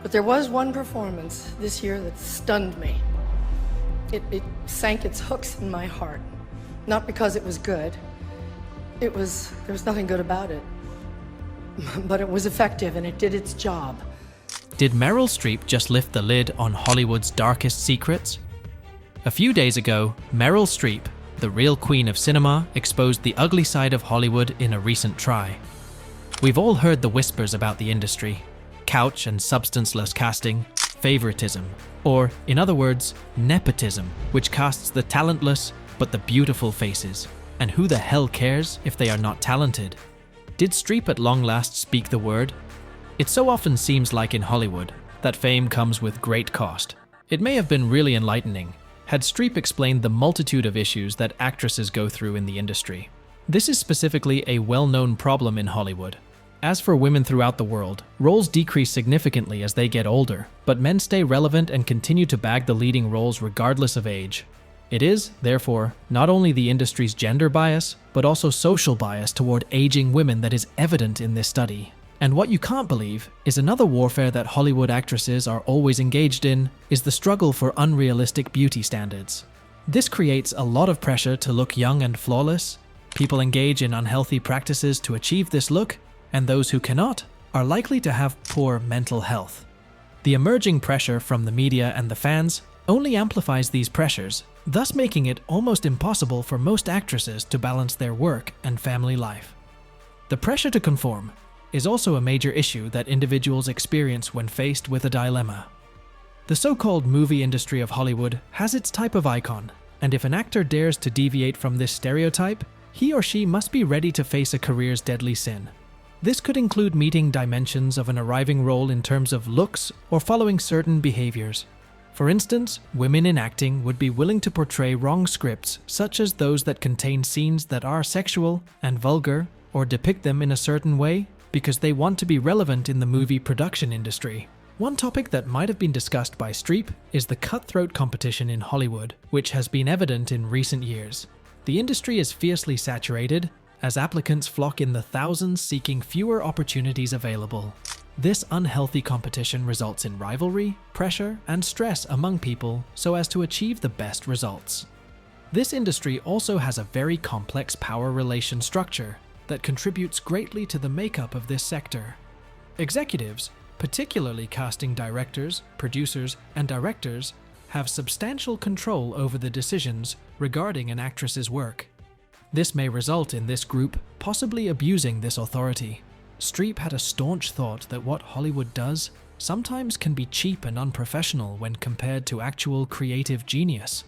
But there was one performance this year that stunned me. It sank its hooks in my heart. Not because it was good. There was nothing good about it. But it was effective and it did its job. Did Meryl Streep just lift the lid on Hollywood's darkest secrets? A few days ago, Meryl Streep, the real queen of cinema, exposed the ugly side of Hollywood in a recent try. We've all heard the whispers about the industry: couch and substanceless casting, favoritism, or, in other words, nepotism, which casts the talentless but the beautiful faces. And who the hell cares if they are not talented? Did Streep at long last speak the word? It so often seems like in Hollywood that fame comes with great cost. It may have been really enlightening had Streep explained the multitude of issues that actresses go through in the industry. This is specifically a well-known problem in Hollywood. As for women throughout the world, roles decrease significantly as they get older, but men stay relevant and continue to bag the leading roles regardless of age. It is, therefore, not only the industry's gender bias, but also social bias toward aging women that is evident in this study. And what you can't believe is another warfare that Hollywood actresses are always engaged in is the struggle for unrealistic beauty standards. This creates a lot of pressure to look young and flawless. People engage in unhealthy practices to achieve this look, and those who cannot are likely to have poor mental health. The emerging pressure from the media and the fans only amplifies these pressures, thus making it almost impossible for most actresses to balance their work and family life. The pressure to conform is also a major issue that individuals experience when faced with a dilemma. The so-called movie industry of Hollywood has its type of icon, and if an actor dares to deviate from this stereotype, he or she must be ready to face a career's deadly sin. This could include meeting dimensions of an arriving role in terms of looks or following certain behaviors. For instance, women in acting would be willing to portray wrong scripts, such as those that contain scenes that are sexual and vulgar, or depict them in a certain way, because they want to be relevant in the movie production industry. One topic that might have been discussed by Streep is the cutthroat competition in Hollywood, which has been evident in recent years. The industry is fiercely saturated, as applicants flock in the thousands seeking fewer opportunities available. This unhealthy competition results in rivalry, pressure, and stress among people so as to achieve the best results. This industry also has a very complex power relation structure that contributes greatly to the makeup of this sector. Executives, particularly casting directors, producers, and directors, have substantial control over the decisions regarding an actress's work. This may result in this group possibly abusing this authority. Streep had a staunch thought that what Hollywood does sometimes can be cheap and unprofessional when compared to actual creative genius.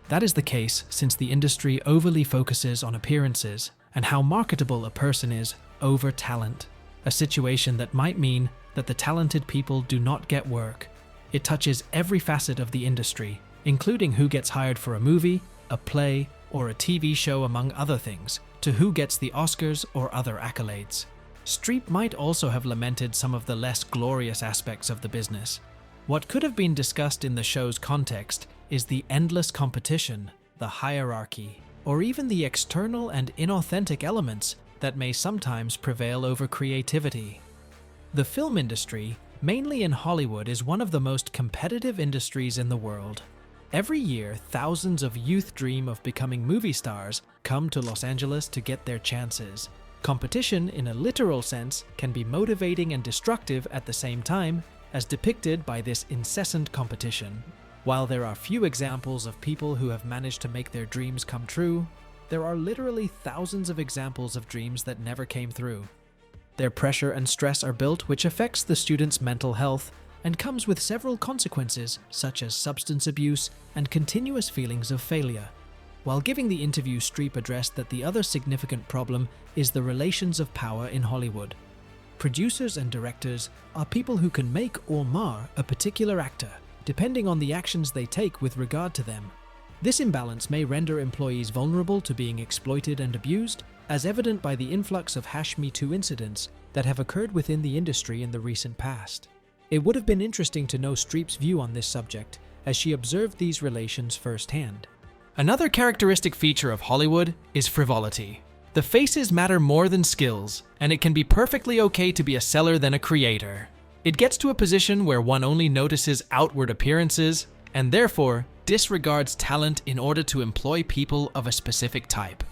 That is the case since the industry overly focuses on appearances and how marketable a person is over talent, a situation that might mean that the talented people do not get work. It touches every facet of the industry, including who gets hired for a movie, a play, or a TV show, among other things, to who gets the Oscars or other accolades. Streep might also have lamented some of the less glorious aspects of the business. What could have been discussed in the show's context is the endless competition, the hierarchy, or even the external and inauthentic elements that may sometimes prevail over creativity. The film industry, mainly in Hollywood, is one of the most competitive industries in the world. Every year, thousands of youth dream of becoming movie stars come to Los Angeles to get their chances. Competition, in a literal sense, can be motivating and destructive at the same time, as depicted by this incessant competition. While there are few examples of people who have managed to make their dreams come true, there are literally thousands of examples of dreams that never came through. Their pressure and stress are built, which affects the student's mental health and comes with several consequences such as substance abuse and continuous feelings of failure. While giving the interview, Streep addressed that the other significant problem is the relations of power in Hollywood. Producers and directors are people who can make or mar a particular actor, depending on the actions they take with regard to them. This imbalance may render employees vulnerable to being exploited and abused, as evident by the influx of #Me Too incidents that have occurred within the industry in the recent past. It would have been interesting to know Streep's view on this subject, as she observed these relations firsthand. Another characteristic feature of Hollywood is frivolity. The faces matter more than skills, and it can be perfectly okay to be a seller than a creator. It gets to a position where one only notices outward appearances and therefore disregards talent in order to employ people of a specific type.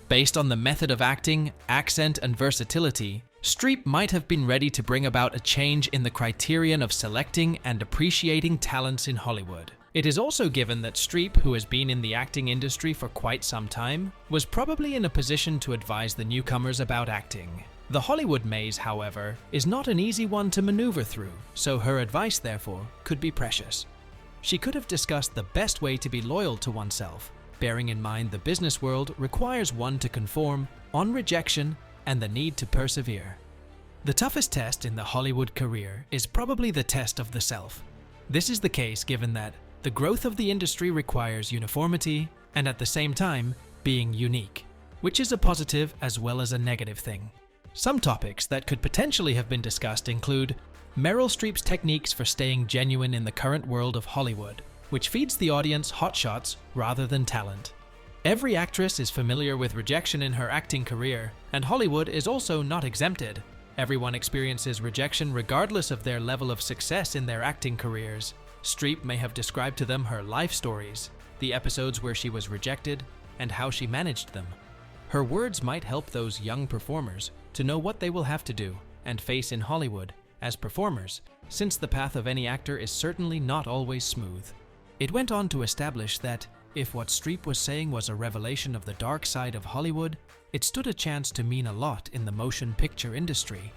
Based on the method of acting, accent, and versatility, Streep might have been ready to bring about a change in the criterion of selecting and appreciating talents in Hollywood. It is also given that Streep, who has been in the acting industry for quite some time, was probably in a position to advise the newcomers about acting. The Hollywood maze, however, is not an easy one to maneuver through, so her advice, therefore, could be precious. She could have discussed the best way to be loyal to oneself, bearing in mind the business world requires one to conform, on rejection, and the need to persevere. The toughest test in the Hollywood career is probably the test of the self. This is the case given that the growth of the industry requires uniformity and at the same time being unique, which is a positive as well as a negative thing. Some topics that could potentially have been discussed include Meryl Streep's techniques for staying genuine in the current world of Hollywood, which feeds the audience hotshots rather than talent. Every actress is familiar with rejection in her acting career, and Hollywood is also not exempted. Everyone experiences rejection regardless of their level of success in their acting careers. Streep may have described to them her life stories, the episodes where she was rejected, and how she managed them. Her words might help those young performers to know what they will have to do and face in Hollywood as performers, since the path of any actor is certainly not always smooth. It went on to establish that if what Streep was saying was a revelation of the dark side of Hollywood, it stood a chance to mean a lot in the motion picture industry.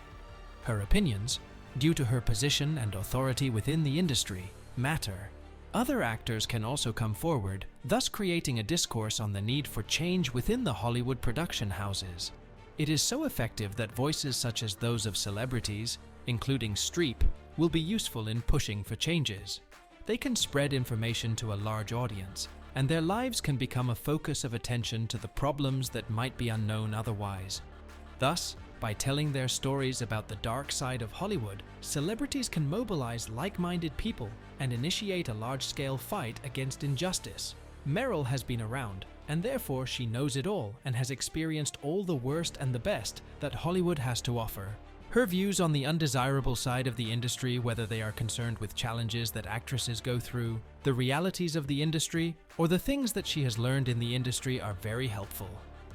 Her opinions, due to her position and authority within the industry, matter. Other actors can also come forward, thus creating a discourse on the need for change within the Hollywood production houses. It is so effective that voices such as those of celebrities, including Streep, will be useful in pushing for changes. They can spread information to a large audience, and their lives can become a focus of attention to the problems that might be unknown otherwise. Thus, by telling their stories about the dark side of Hollywood, celebrities can mobilize like-minded people and initiate a large-scale fight against injustice. Meryl has been around, and therefore she knows it all and has experienced all the worst and the best that Hollywood has to offer. Her views on the undesirable side of the industry, whether they are concerned with challenges that actresses go through, the realities of the industry, or the things that she has learned in the industry are very helpful.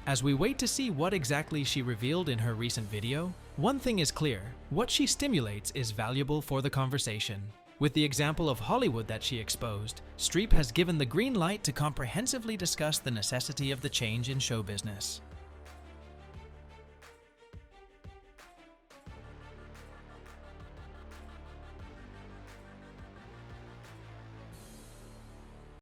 As we wait to see what exactly she revealed in her recent video, one thing is clear: what she stimulates is valuable for the conversation. With the example of Hollywood that she exposed, Streep has given the green light to comprehensively discuss the necessity of the change in show business.